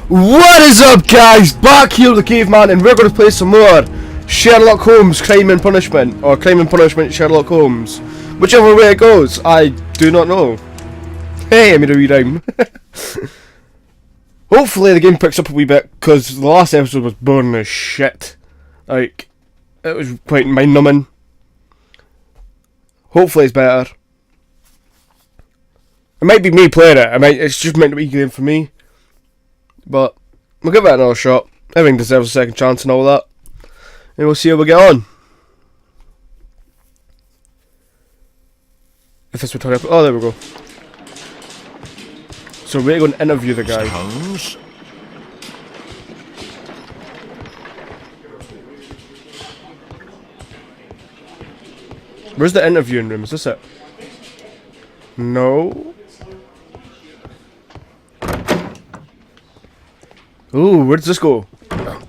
What is up, guys? Back here with the Caveman, and we're going to play some more Sherlock Holmes Crime and Punishment, or Crime and Punishment Sherlock Holmes. Whichever way it goes, I do not know. Hey, I made a wee rhyme. Hopefully the game picks up a wee bit, because the last episode was boring as shit. Like, it was quite mind-numbing. Hopefully it's better. It might be me playing it, it's just meant to be a game for me. But we'll give it another shot. Everything deserves a second chance and all that. And we'll see how we get on. If this would turn up. Oh, there we go. So we're going to interview the guy. Holmes. Where's the interviewing room? Is this it? No. Ooh, where does this go?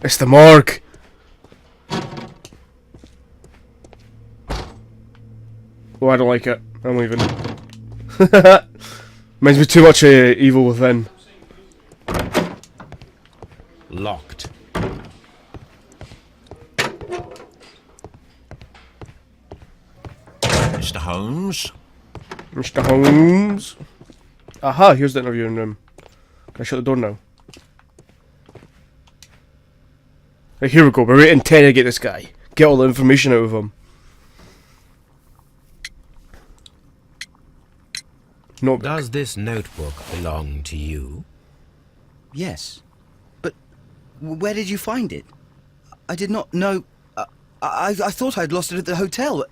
It's the morgue. Oh, I don't like it. I'm leaving. Reminds me too much of Evil Within. Locked. Mr. Holmes. Mr. Holmes. Aha, here's the interviewing room. Can I shut the door now? Right, here we go. We're ready to interrogate this guy. Get all the information out of him. Notebook. Does this notebook belong to you? Yes. But where did you find it? I did not know... I thought I'd lost it at the hotel.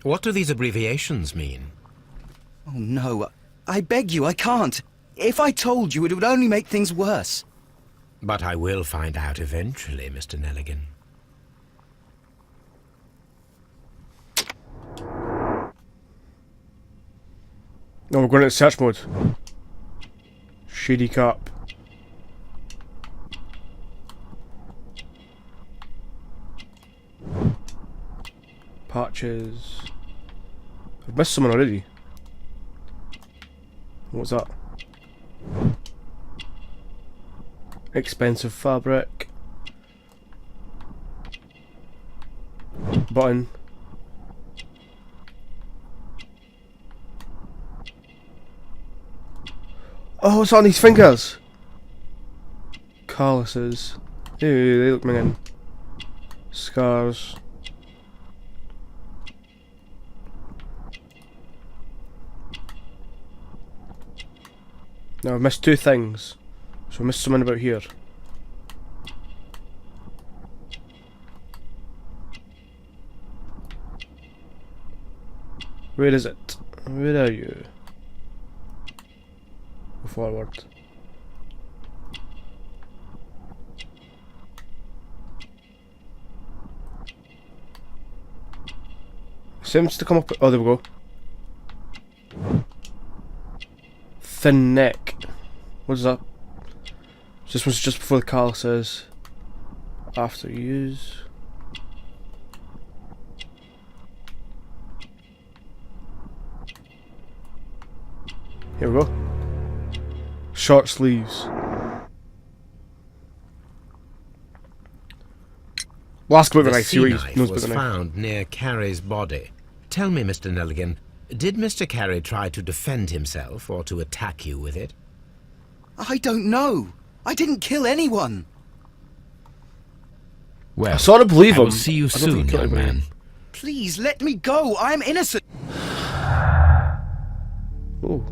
What do these abbreviations mean? Oh, no. I beg you, I can't. If I told you, it would only make things worse. But I will find out eventually, Mr. Nelligan. No, we're going into search mode. Shady cap. Patches. I've missed someone already. What's that? Expensive fabric. Button. Oh, what's on these fingers? Calluses. Ew, they look minging. Scars. Now I've missed two things. So I missed something about here. Where is it? Where are you? Go forward. Seems to come up. Oh, there we go. Thin neck. What is that? This was just before the Carl says after use. Here we go. Short sleeves. We'll ask about the knife, see what he knows about the knife. Was found near Carey's body. Tell me, Mr. Nelligan, did Mr. Carey try to defend himself or to attack you with it? I don't know. I didn't kill anyone. Well, I sort of believe him. I will see you soon, young man. Please, let me go. I'm innocent. Oh.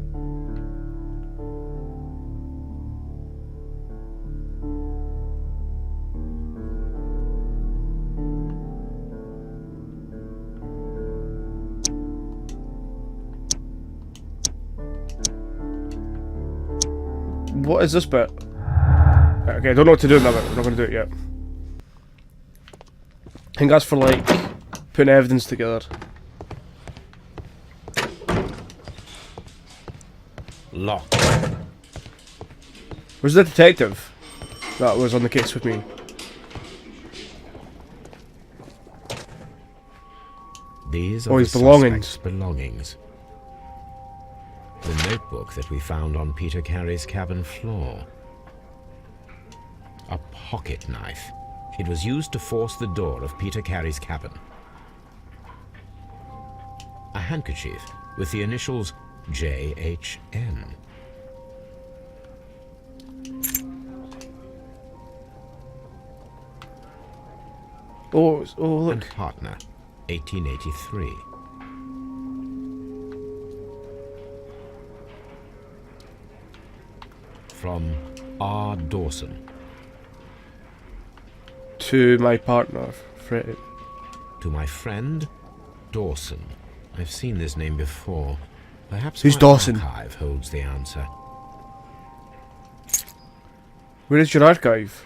What is this bit? Okay, I don't know what to do in that bit. We're not going to do it yet. I think that's for, like, putting evidence together. Locked. Where's the detective that was on the case with me? These are his the belongings. suspect's belongings. The notebook that we found on Peter Carey's cabin floor. A pocket knife. It was used to force the door of Peter Carey's cabin. A handkerchief with the initials JHN. Oh, look. And partner, 1883. From R. Dawson. To my partner, Fred. To my friend, Dawson. I've seen this name before. Perhaps Who's my Dawson? archive holds the answer. Where is your archive?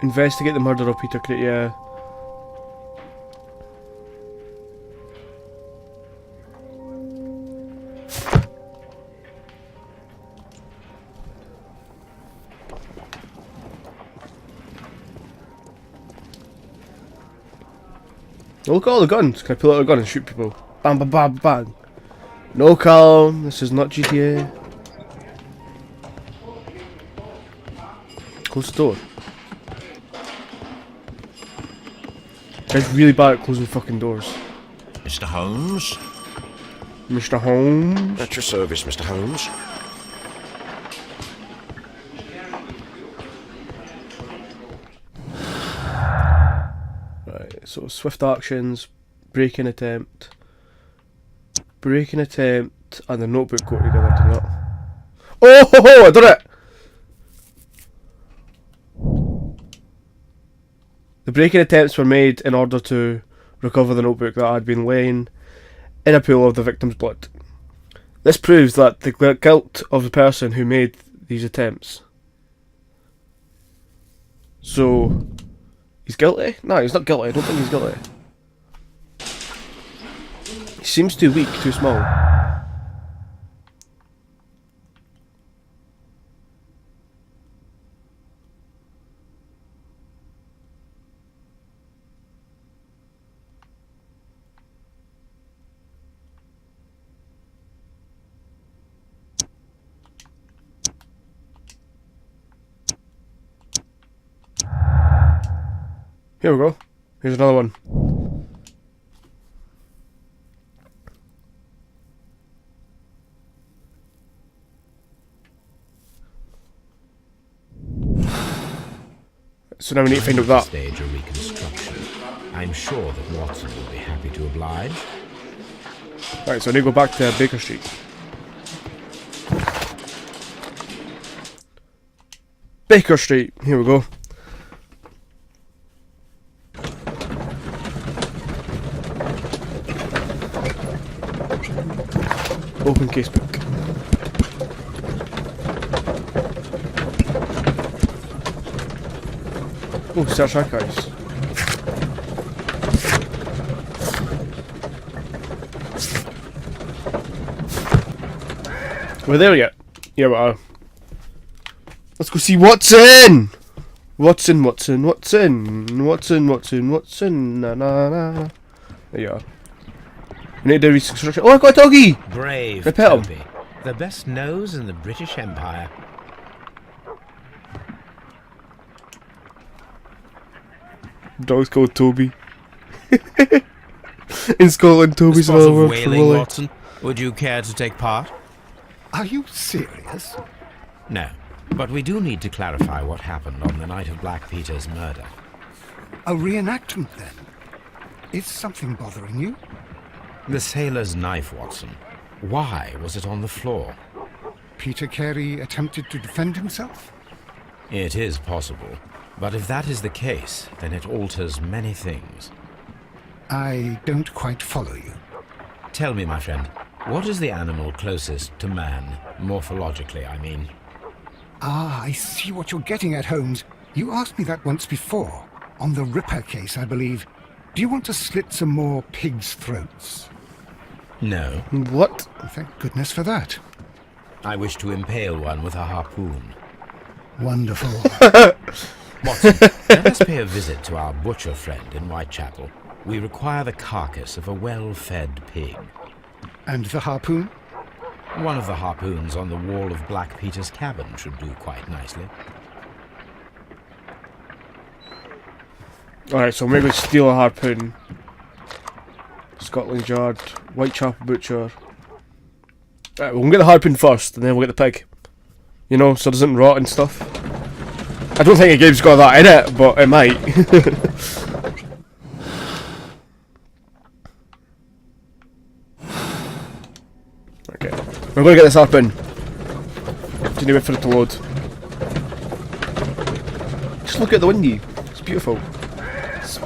Investigate the murder of Peter Carey. Yeah. Oh, look at all the guns. Can I pull out a gun and shoot people? Bang, bang, bang, bang. No, Calm. This is not GTA. Close the door. Guy's really bad at closing fucking doors. Mr. Holmes? Mr. Holmes. At your service, Mr. Holmes. Right, so swift actions, break-in attempt, and the notebook go together, do not. Oh ho ho! I done it! The break-in attempts were made in order to recover the notebook that had been laying in a pool of the victim's blood. This proves that the guilt of the person who made these attempts. So, he's guilty? No, he's not guilty. I don't think he's guilty. He seems too weak, too small. Here we go. Here's another one. So now we need to find out that. Stage a reconstruction. I'm sure that Watson will be happy to oblige. Right, so I need to go back to Baker Street. Baker Street. Here we go. Open casebook. Oh, search archives. We're there yet? Yeah, we are. Let's go see what's in! What's in, what's in, what's in? What's in, what's in, what's in? Na na na. There you are. We need to do reconstruction. Oh, I got a doggy! Brave Can I pet him? Toby. The best nose in the British Empire. Dog's called Toby. In Scotland, Toby's Spot another of word for whaling, Willie. Watson. Would you care to take part? Are you serious? No. But we do need to clarify what happened on the night of Black Peter's murder. A reenactment, then? Is something bothering you? The sailor's knife, Watson. Why was it on the floor? Peter Carey attempted to defend himself? It is possible. But if that is the case, then it alters many things. I don't quite follow you. Tell me, my friend, what is the animal closest to man, morphologically, I mean? Ah, I see what you're getting at, Holmes. You asked me that once before. On the Ripper case, I believe. Do you want to slit some more pigs' throats? No. What? Thank goodness for that. I wish to impale one with a harpoon. Wonderful. Watson, let us pay a visit to our butcher friend in Whitechapel. We require the carcass of a well-fed pig. And the harpoon? One of the harpoons on the wall of Black Peter's cabin should do quite nicely. Alright, so we're going to steal a harpoon. Scotland Yard, Whitechapel Butcher. Right, we'll get the harpoon first, and then we'll get the pig. You know, so it doesn't rot and stuff. I don't think the game's got that in it, but it might. Okay, we're going to get this harpoon. Just need to wait for it to load. Just look at the window. It's beautiful. It's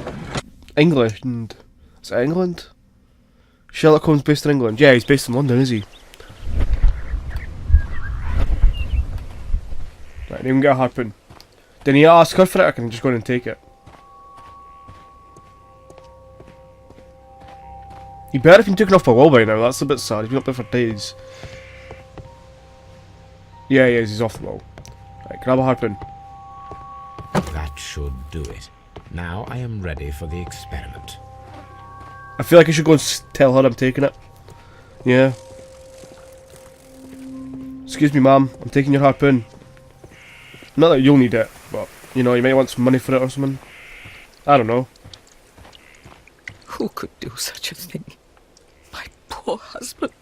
England. Is it England? Sherlock Holmes based in England. Yeah, he's based in London, is he? Right, I didn't even get a harpoon. Didn't he ask her for it? I can just go in and take it. He better have been taken off the wall by now. That's a bit sad. He's been up there for days. Yeah, he is. He's off the wall. Right, grab a harpoon. That should do it. Now I am ready for the experiment. I feel like I should go and tell her I'm taking it. Yeah. Excuse me, ma'am. I'm taking your harpoon. Not that you'll need it, but, you know, you might want some money for it or something. I don't know. Who could do such a thing? My poor husband.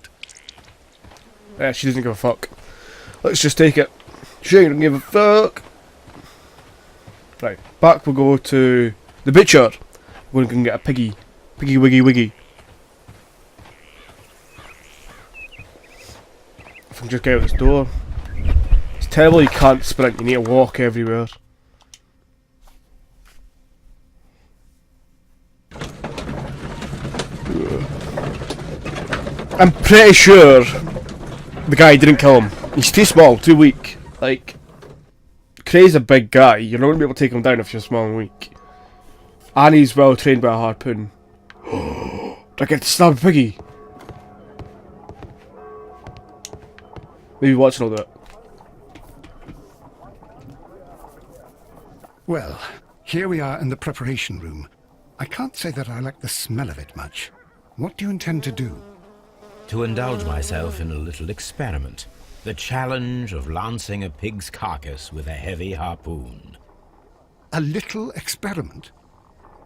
Yeah, she doesn't give a fuck. Let's just take it. She ain't give a fuck. Right, back we'll go to the butcher. We're going to get a piggy. Piggy wiggy wiggy. If I can just get out this door. It's terrible you can't sprint, you need to walk everywhere. I'm pretty sure the guy didn't kill him. He's too small, too weak. Like, Cray's a big guy, you're not going to be able to take him down if you're small and weak. And he's well trained by a harpoon. Do I get to stab a piggy? Maybe Watson will do it. Well, here we are in the preparation room. I can't say that I like the smell of it much. What do you intend to do? To indulge myself in a little experiment. The challenge of lancing a pig's carcass with a heavy harpoon. A little experiment?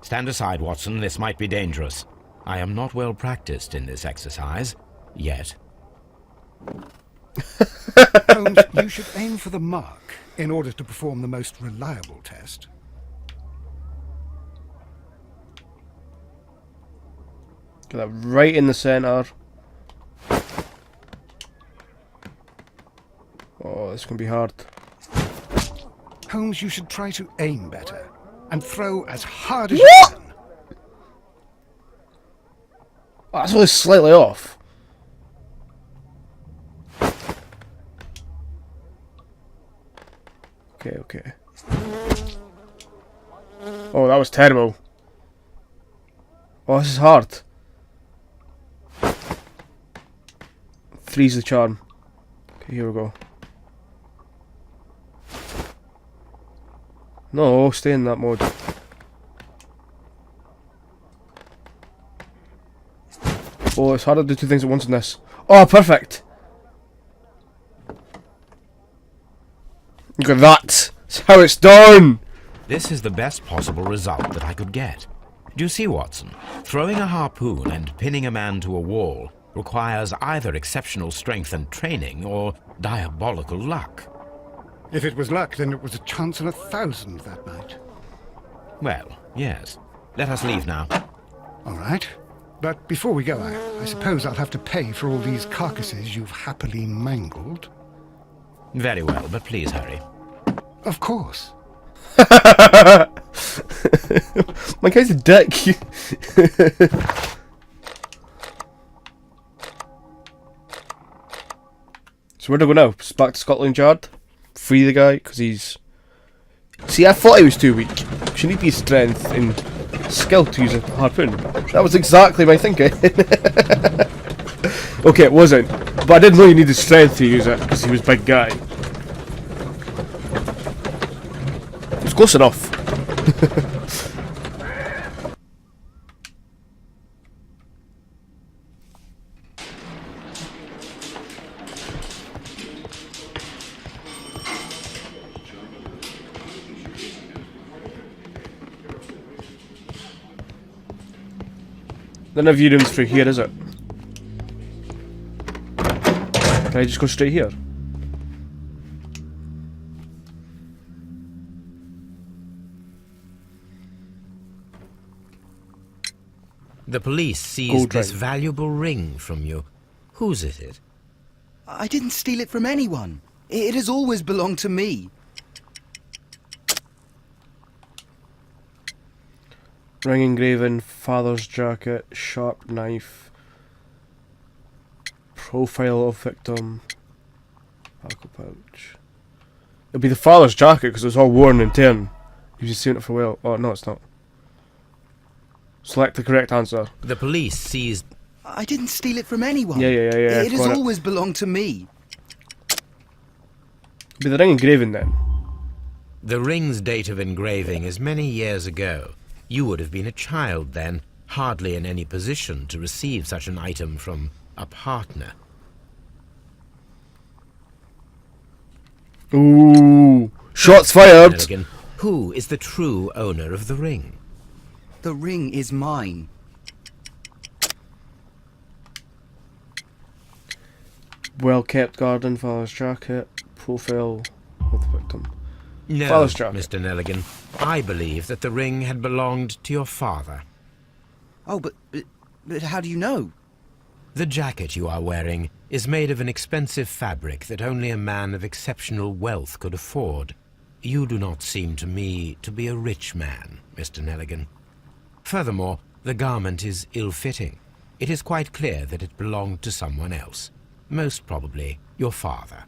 Stand aside, Watson. This might be dangerous. I am not well practiced in this exercise. Yet. Holmes, you should aim for the mark in order to perform the most reliable test. Get that right in the centre. Oh, this can be hard. Holmes, you should try to aim better and throw as hard as you can. Oh, that's only slightly off. Okay, okay. Oh, that was terrible. Oh, this is hard. Three's the charm. Okay, here we go. No, stay in that mode. Oh, it's hard to do two things at once in this. Oh, perfect! Look at that! That's how it's done! This is the best possible result that I could get. Do you see, Watson? Throwing a harpoon and pinning a man to a wall requires either exceptional strength and training or diabolical luck. If it was luck, then it was a chance in 1,000 that night. Well, yes. Let us leave now. All right. But before we go, I suppose I'll have to pay for all these carcasses you've happily mangled. Very well, but please hurry. Of course. My guy's a dick. So where do we go now? Just back to Scotland Yard? Free the guy, because he's... See, I thought he was too weak. She need to be strength and skill to use a harpoon. That was exactly my thinking. Okay, it wasn't. But I didn't know you needed strength to use it, because he was a big guy. It was close enough. None of you rooms through here, is it? Can I just go straight here? The police seized Gold this ring. valuable ring from you. Whose is it? I didn't steal it from anyone. It has always belonged to me. Ring engraving, father's jacket, sharp knife, profile of victim, alcohol pouch. It'll be the father's jacket because it's all worn and torn. You've been seeing it for a while. Oh no, it's not. Select the correct answer. The police seized... I didn't steal it from anyone. Yeah. It has got it. always belonged to me. It'll be the ring engraving then. The ring's date of engraving is many years ago. You would have been a child then, hardly in any position to receive such an item from a partner. Ooh, shots fired. Nelligan, who is the true owner of the ring? The ring is mine. Well kept garden, father's jacket, profile of the victim. No, Father's jacket. Mr. Nelligan. I believe that the ring had belonged to your father. Oh, but how do you know? The jacket you are wearing is made of an expensive fabric that only a man of exceptional wealth could afford. You do not seem to me to be a rich man, Mr. Nelligan. Furthermore, the garment is ill-fitting. It is quite clear that it belonged to someone else, most probably your father.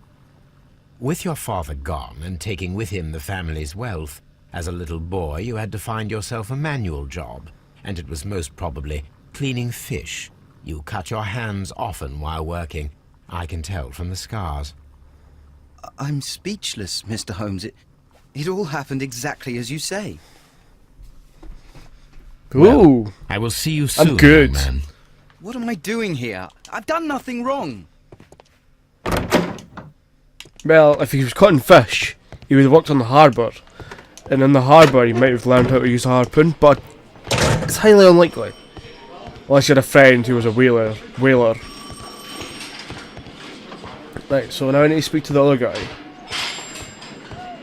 With your father gone and taking with him the family's wealth, as a little boy you had to find yourself a manual job, and it was most probably cleaning fish. You cut your hands often while working. I can tell from the scars. I'm speechless, Mr. Holmes. It all happened exactly as you say. Ooh, Well, I will see you soon, I'm good. young man. What am I doing here? I've done nothing wrong. well, if he was cutting fish, he would have worked on the harbour, and in the harbour he might have learned how to use a harpoon, but it's highly unlikely. Unless you had a friend who was a whaler. Right, so now I need to speak to the other guy.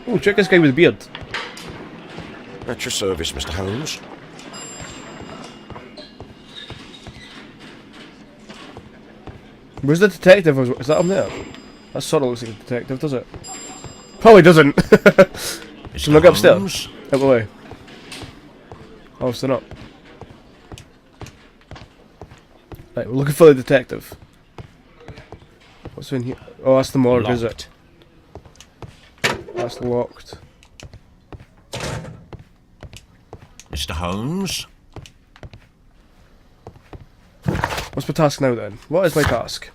Oh, check this guy with the beard. At your service, Mr. Holmes. Where's the detective? Is that up there? That sort of looks like a detective, does it? Probably doesn't. Mr. Look upstairs. Holmes? Out the way. Obviously not. Right, we're looking for the detective. What's in here? Oh, that's the morgue, is it? That's locked. Mr. Holmes? What's my task now then? What is my task?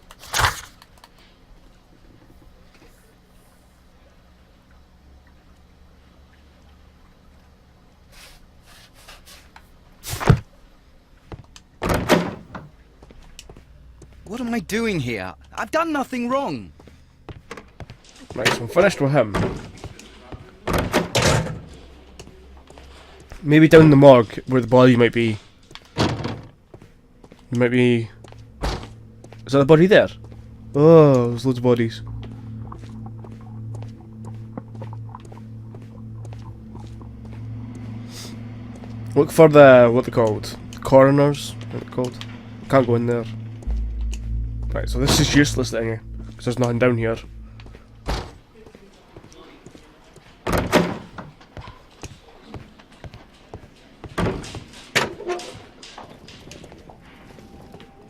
What am I doing here? I've done nothing wrong. Right, so I'm finished with him. Maybe down the morgue where the body might be. There might be. Is that the body there? Oh, there's loads of bodies. Look for the what they called? The coroners. What they called? Can't go in there. Right, so this is useless then, because there's nothing down here.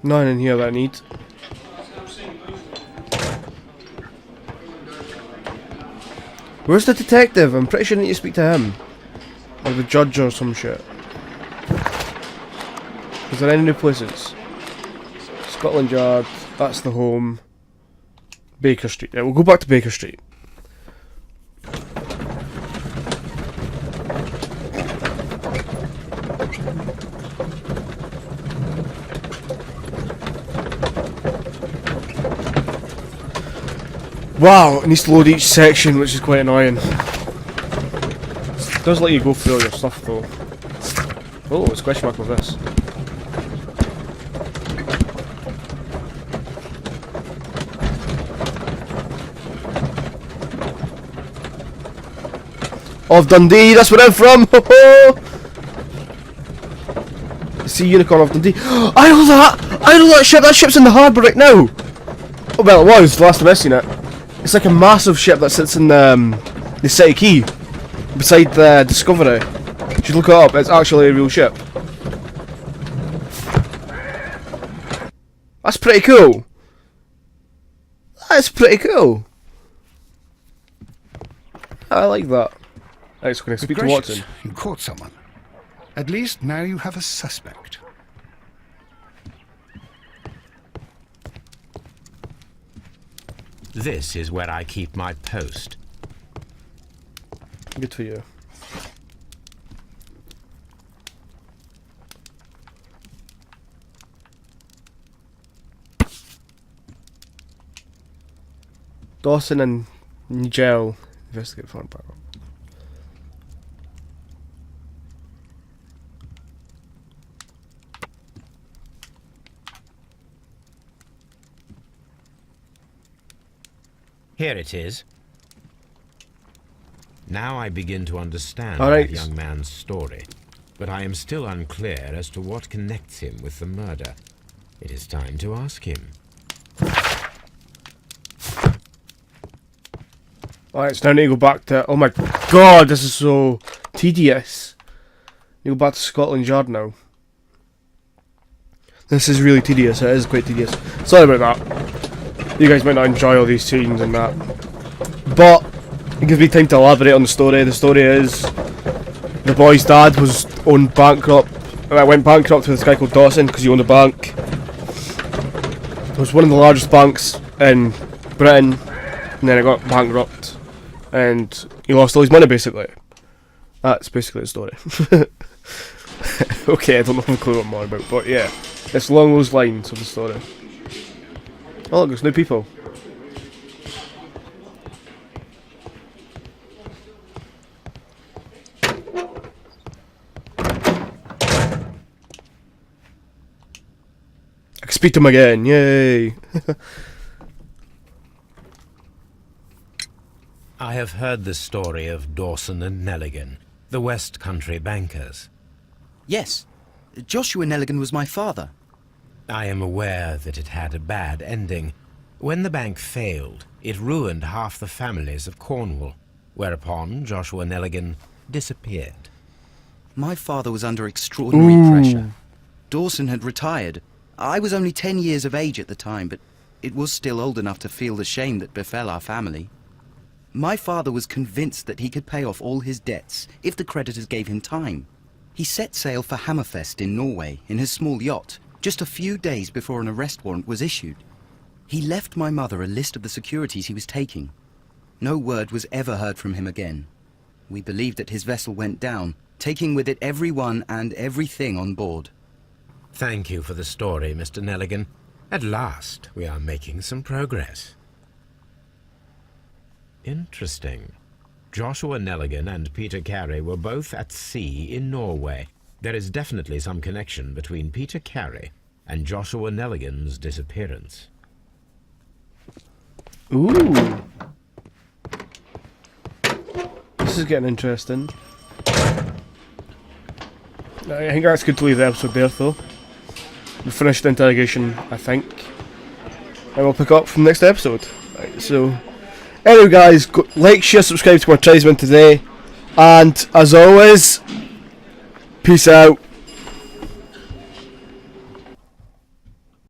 Nothing in here that I need. Where's the detective? I'm pretty sure I need to speak to him. Or the judge or some shit. Is there any new places? Scotland Yard, that's the home. Baker Street. Yeah, we'll go back to Baker Street. Wow, it needs to load each section, which is quite annoying. It does let you go through all your stuff though. Oh, it's question mark with this. of Dundee. That's where I'm from. Ho ho! Sea Unicorn of Dundee. I know that! I know that ship! That ship's in the harbour right now! Oh, well, it was the last time I seen it. It's like a massive ship that sits in the city quay beside the Discovery. You should look it up, it's actually a real ship. That's pretty cool. That's pretty cool. I like that. Right, so can I speak to Gracious, Watson? you caught someone. At least now you have a suspect. This is where I keep my post. Good for you. Dawson and Nigel investigate foreign power. Here it is. Now I begin to understand All right. that young man's story, but I am still unclear as to what connects him with the murder. It is time to ask him. Alright, so now I need to go back to... Oh my god, this is so tedious. I need to go back to Scotland Yard now. This is really tedious, it is quite tedious. Sorry about that. You guys might not enjoy all these scenes and that. But, it gives me time to elaborate on the story. The story is... the boy's dad was went bankrupt with this guy called Dawson because he owned a bank. It was one of the largest banks in Britain, and then it got bankrupt. And he lost all his money, basically. That's basically the story. Okay, I don't have a clue what I'm on about, but yeah. It's along those lines of the story. Oh look, there's new people. I can speak to him again, yay! I have heard the story of Dawson and Nelligan, the West Country bankers. Yes. Joshua Nelligan was my father. I am aware that it had a bad ending. When the bank failed, it ruined half the families of Cornwall, whereupon Joshua Nelligan disappeared. My father was under extraordinary pressure. Dawson had retired. I was only 10 years of age at the time, but it was still old enough to feel the shame that befell our family. My father was convinced that he could pay off all his debts if the creditors gave him time. He set sail for Hammerfest in Norway in his small yacht, just a few days before an arrest warrant was issued. He left my mother a list of the securities he was taking. No word was ever heard from him again. We believed that his vessel went down, taking with it everyone and everything on board. Thank you for the story, Mr. Nelligan. At last, we are making some progress. Interesting. Joshua Nelligan and Peter Carey were both at sea in Norway. There is definitely some connection between Peter Carey and Joshua Nelligan's disappearance. Ooh. This is getting interesting. I think that's good to leave the episode there, though. We finished the interrogation, I think. And we'll pick up from the next episode. Right, so... anyway guys, go, like, share, subscribe to my Caveman today. And, as always, peace out.